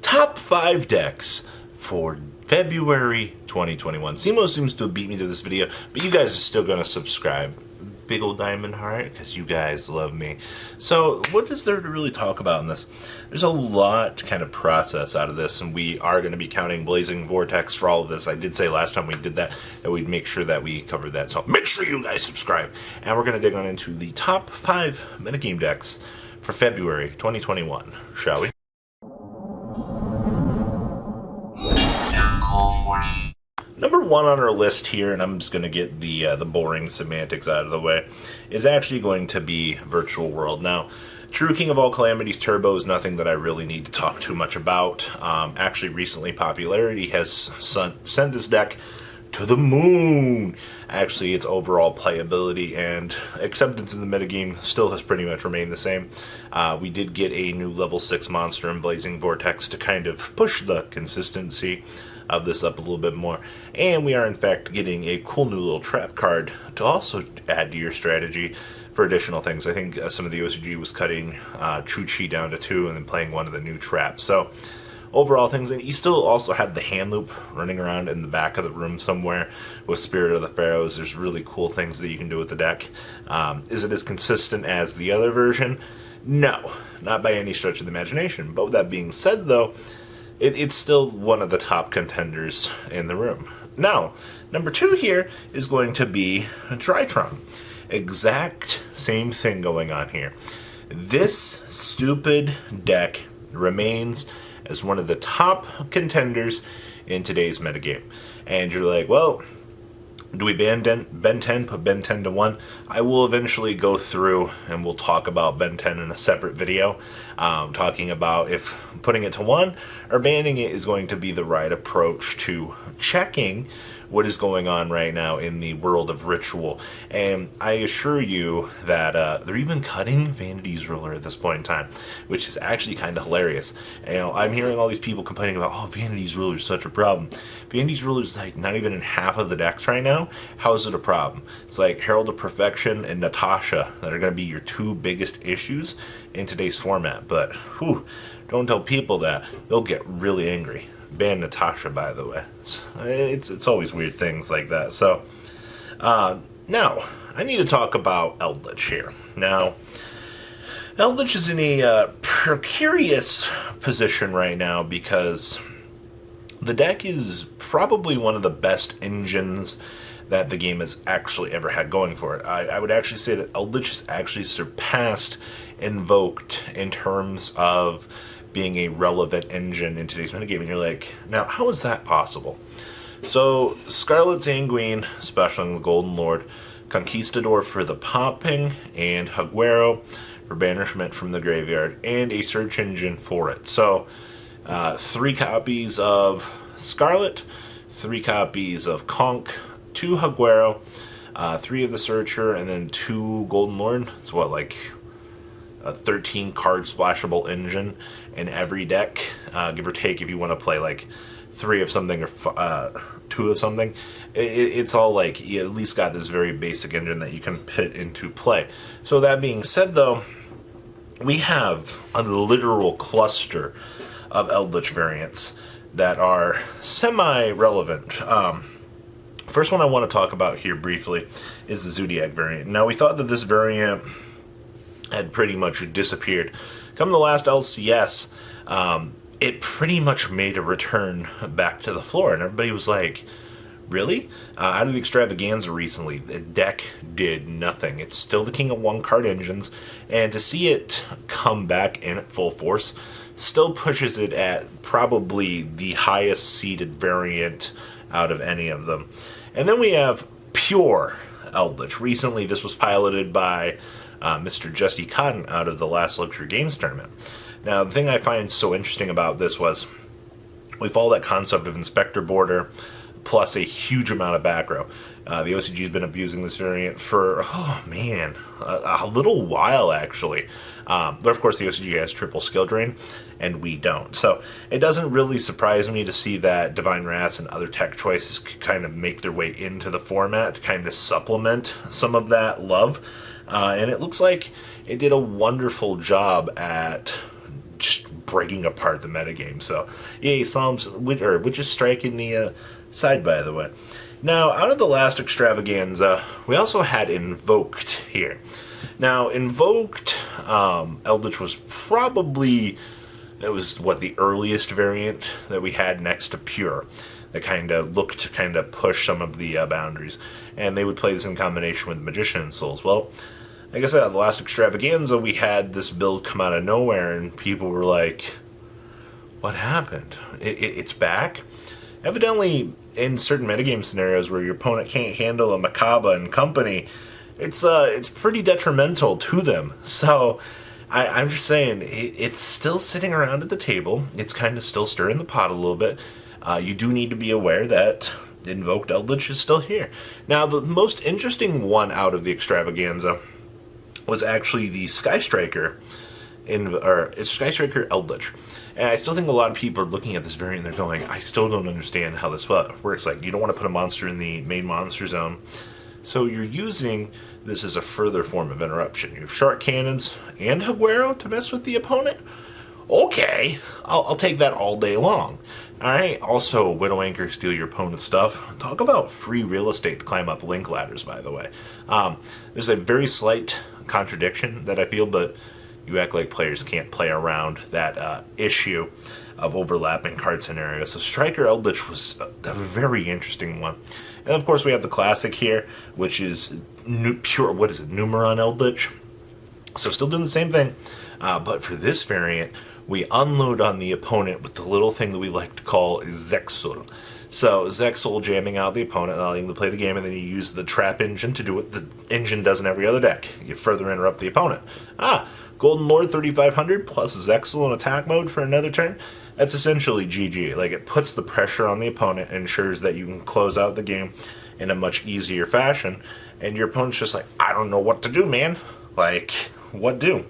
top 5 decks for February 2021. Simo seems to have beat me to this video, but you guys are still going to subscribe. Big old diamond heart, because you guys love me. So what is there to really talk about in this? There's a lot to kind of process out of this, and we are going to be counting Blazing Vortex for all of this. I did say last time we did that we'd make sure that we covered that, so make sure you guys subscribe. And we're going to dig on into the top 5 metagame decks for February 2021, shall we? Number 1 on our list here, and I'm just going to get the boring semantics out of the way, is actually going to be Virtual World. Now, True King of All Calamities Turbo is nothing that I really need to talk too much about. Actually, recently, popularity has sent this deck to the moon. Actually, its overall playability and acceptance in the metagame still has pretty much remained the same. We did get a new level 6 monster in Blazing Vortex to kind of push the consistency of this up a little bit more, and we are in fact getting a cool new little trap card to also add to your strategy for additional things. I think some of the OCG was cutting True Chi down to 2 and then playing one of the new traps. So overall things, and you still also have the hand loop running around in the back of the room somewhere with Spirit of the Pharaohs. There's really cool things that you can do with the deck. Is it as consistent as the other version? No, not by any stretch of the imagination. But with that being said though, it's still one of the top contenders in the room. Now, number 2 here is going to be Drytron. Exact same thing going on here. This stupid deck remains as one of the top contenders in today's metagame. And you're like, well, do we ban Ben 10, put Ben 10 to 1? I will eventually go through and we'll talk about Ben 10 in a separate video, talking about if putting it to 1 or banning it is going to be the right approach to checking what is going on right now in the world of Ritual. And I assure you that they're even cutting Vanity's Ruler at this point in time, which is actually kind of hilarious. You know, I'm hearing all these people complaining about, oh, Vanity's Ruler is such a problem. Vanity's Ruler is like not even in half of the decks right now. How is it a problem? It's like Herald of Perfection and Natasha that are going to be your 2 biggest issues in today's format. But, whew, don't tell people that. They'll get really angry. Ban Natasha, by the way. It's always weird things like that. So, now, I need to talk about Eldritch here. Now, Eldritch is in a precarious position right now because the deck is probably one of the best engines that the game has actually ever had going for it. I would actually say that Eldritch has actually surpassed Invoked in terms of being a relevant engine in today's metagame. And you're like, now, how is that possible? So, Scarlet Sanguine, specialing the Golden Lord, Conquistador for the popping, and Higuero for banishment from the graveyard, and a search engine for it. So, 3 copies of Scarlet, 3 copies of Conk, 2 Higuero, 3 of the Searcher, and then 2 Golden Lord. It's what, like a 13 card splashable engine in every deck, give or take, if you want to play like 3 of something or 2 of something. It's all like, you at least got this very basic engine that you can put into play. So that being said though, we have a literal cluster of Eldritch variants that are semi-relevant. First one I want to talk about here briefly is the Zodiac variant. Now, we thought that this variant had pretty much disappeared. Come the last LCS, it pretty much made a return back to the floor, and everybody was like, really? Out of the Extravaganza recently, the deck did nothing. It's still the king of 1-card engines, and to see it come back in at full force still pushes it at probably the highest seeded variant out of any of them. And then we have Pure Eldritch. Recently, this was piloted by Mr. Jesse Cotton out of the last Luxury Games tournament. Now, the thing I find so interesting about this was we follow that concept of Inspector Border plus a huge amount of back row. The OCG has been abusing this variant for, oh man, a little while actually. But of course the OCG has triple skill drain, and we don't. So it doesn't really surprise me to see that Divine Wrath and other tech choices kind of make their way into the format to kind of supplement some of that love. And it looks like it did a wonderful job at just breaking apart the metagame. So, yay, Psalms, which is striking the side, by the way. Now, out of the last extravaganza, we also had Invoked here. Now, Invoked, Eldritch was probably, it was, the earliest variant that we had next to Pure that kind of looked to kind of push some of the boundaries. And they would play this in combination with Magician Souls. Well, like I said, at the last extravaganza, we had this build come out of nowhere, and people were like, what happened? It's back? Evidently, in certain metagame scenarios where your opponent can't handle a Macabre and company, it's pretty detrimental to them. So, I'm just saying, it's still sitting around at the table. It's kind of still stirring the pot a little bit. You do need to be aware that Invoked Eldritch is still here. Now, the most interesting one out of the extravaganza was actually the Sky Striker, it's Sky Striker Eldritch. And I still think a lot of people are looking at this variant and they're going, I still don't understand how this works. Like, you don't want to put a monster in the main monster zone. So you're using this as a further form of interruption. You have Shark Cannons and Aguero to mess with the opponent? Okay, I'll take that all day long. Alright, also Widow Anchor, steal your opponent's stuff. Talk about free real estate to climb up link ladders, by the way. There's a very slight contradiction that I feel, but you act like players can't play around that issue of overlapping card scenarios. So Striker Eldritch was a very interesting one. And of course we have the classic here, which is Numeron Eldritch. So still doing the same thing, but for this variant, we unload on the opponent with the little thing that we like to call Zexal. So Zexal jamming out the opponent, allowing them to play the game, and then you use the trap engine to do what the engine does in every other deck. You further interrupt the opponent. Golden Lord 3500 plus Zexal in attack mode for another turn. That's essentially GG. Like, it puts the pressure on the opponent and ensures that you can close out the game in a much easier fashion. And your opponent's just like, I don't know what to do, man. Like, what do?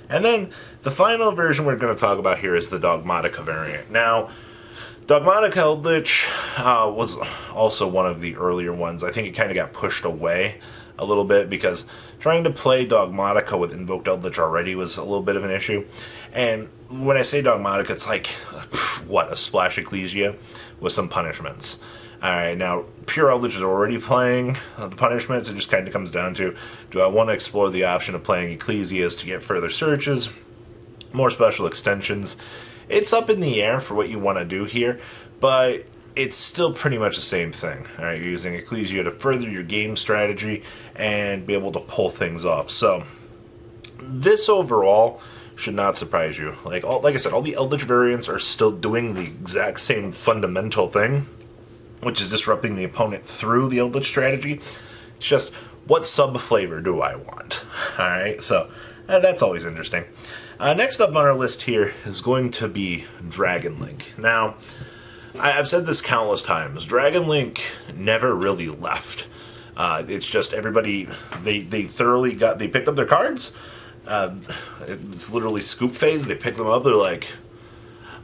And then the final version we're going to talk about here is the Dogmatika variant. Now, Dogmatika Eldritch was also one of the earlier ones. I think it kind of got pushed away a little bit because trying to play Dogmatika with Invoked Eldritch already was a little bit of an issue. And when I say Dogmatika, it's like, a Splash Ecclesia with some punishments. Alright, now, Pure Eldritch is already playing the punishments. It just kind of comes down to, do I want to explore the option of playing Ecclesias to get further searches, more special extensions? It's up in the air for what you want to do here, but it's still pretty much the same thing. Alright, you're using Ecclesia to further your game strategy and be able to pull things off. So, this overall should not surprise you. Like I said, all the Eldritch variants are still doing the exact same fundamental thing, which is disrupting the opponent through the Eldritch strategy. It's just, what sub-flavor do I want? Alright, so that's always interesting. Next up on our list here is going to be Dragon Link. Now, I've said this countless times, Dragon Link never really left. It's just everybody, they picked up their cards. It's literally scoop phase. They pick them up, they're like,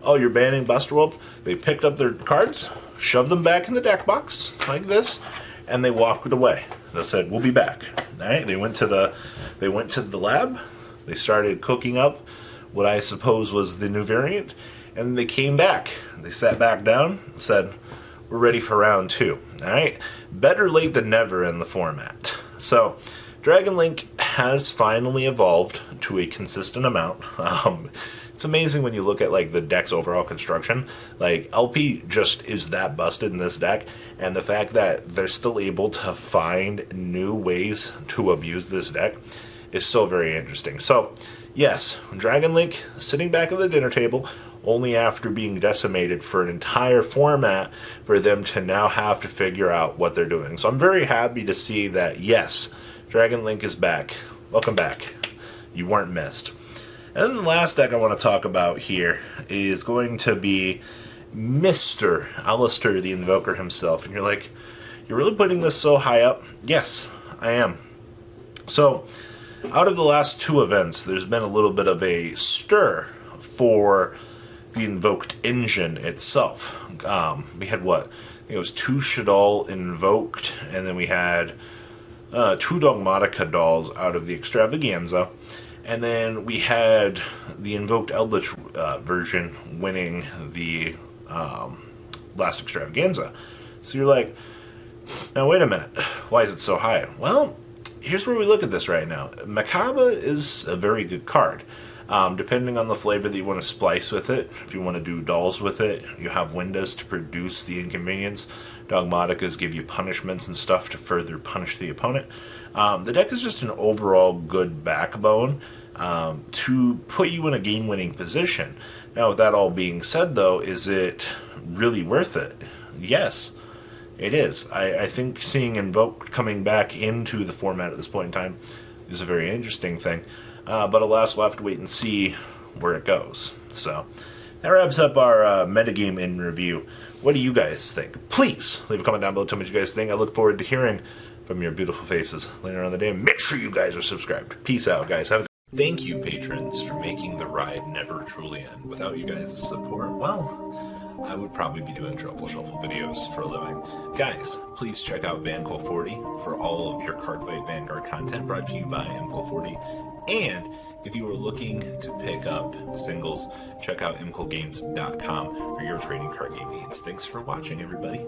oh, you're banning Buster Whoop? They picked up their cards, shoved them back in the deck box, like this, and they walked away. They said, we'll be back. Alright, they went to the lab, they started cooking up what I suppose was the new variant, and they came back. They sat back down and said, we're ready for round 2. Alright, better late than never in the format. So, Dragon Link has finally evolved to a consistent amount. It's amazing when you look at like the deck's overall construction. Like, LP just is that busted in this deck, and the fact that they're still able to find new ways to abuse this deck is so very interesting. So, yes, Dragon Link sitting back at the dinner table only after being decimated for an entire format for them to now have to figure out what they're doing. So I'm very happy to see that, yes, Dragon Link is back. Welcome back. You weren't missed. And then the last deck I want to talk about here is going to be Mr. Alistair the Invoker himself. And you're like, you're really putting this so high up? Yes, I am. So, out of the last 2 events, there's been a little bit of a stir for the Invoked engine itself. We had what? I think it was 2 Shaddoll Invoked, and then we had 2 Dogmatika dolls out of the Extravaganza. And then we had the Invoked Eldritch version winning the Last Extravaganza. So you're like, now wait a minute, why is it so high? Well, here's where we look at this right now. Mechaba is a very good card. Depending on the flavor that you want to splice with it, if you want to do dolls with it, you have windows to produce the inconvenience. Dogmaticas give you punishments and stuff to further punish the opponent. The deck is just an overall good backbone to put you in a game-winning position. Now, with that all being said, though, is it really worth it? Yes, it is. I think seeing Invoke coming back into the format at this point in time is a very interesting thing. But alas, we'll have to wait and see where it goes. So, that wraps up our metagame in review. What do you guys think? Please leave a comment down below. Tell me what you guys think. I look forward to hearing from your beautiful faces later on in the day. Make sure you guys are subscribed. Peace out, guys. Thank you, patrons, for making the ride never truly end. Without you guys' support, well, I would probably be doing Truffle Shuffle videos for a living. Guys, please check out VanCool40 for all of your Cardfight Vanguard content brought to you by MCool40. And if you are looking to pick up singles, check out mcoolgames.com for your trading card game needs. Thanks for watching, everybody.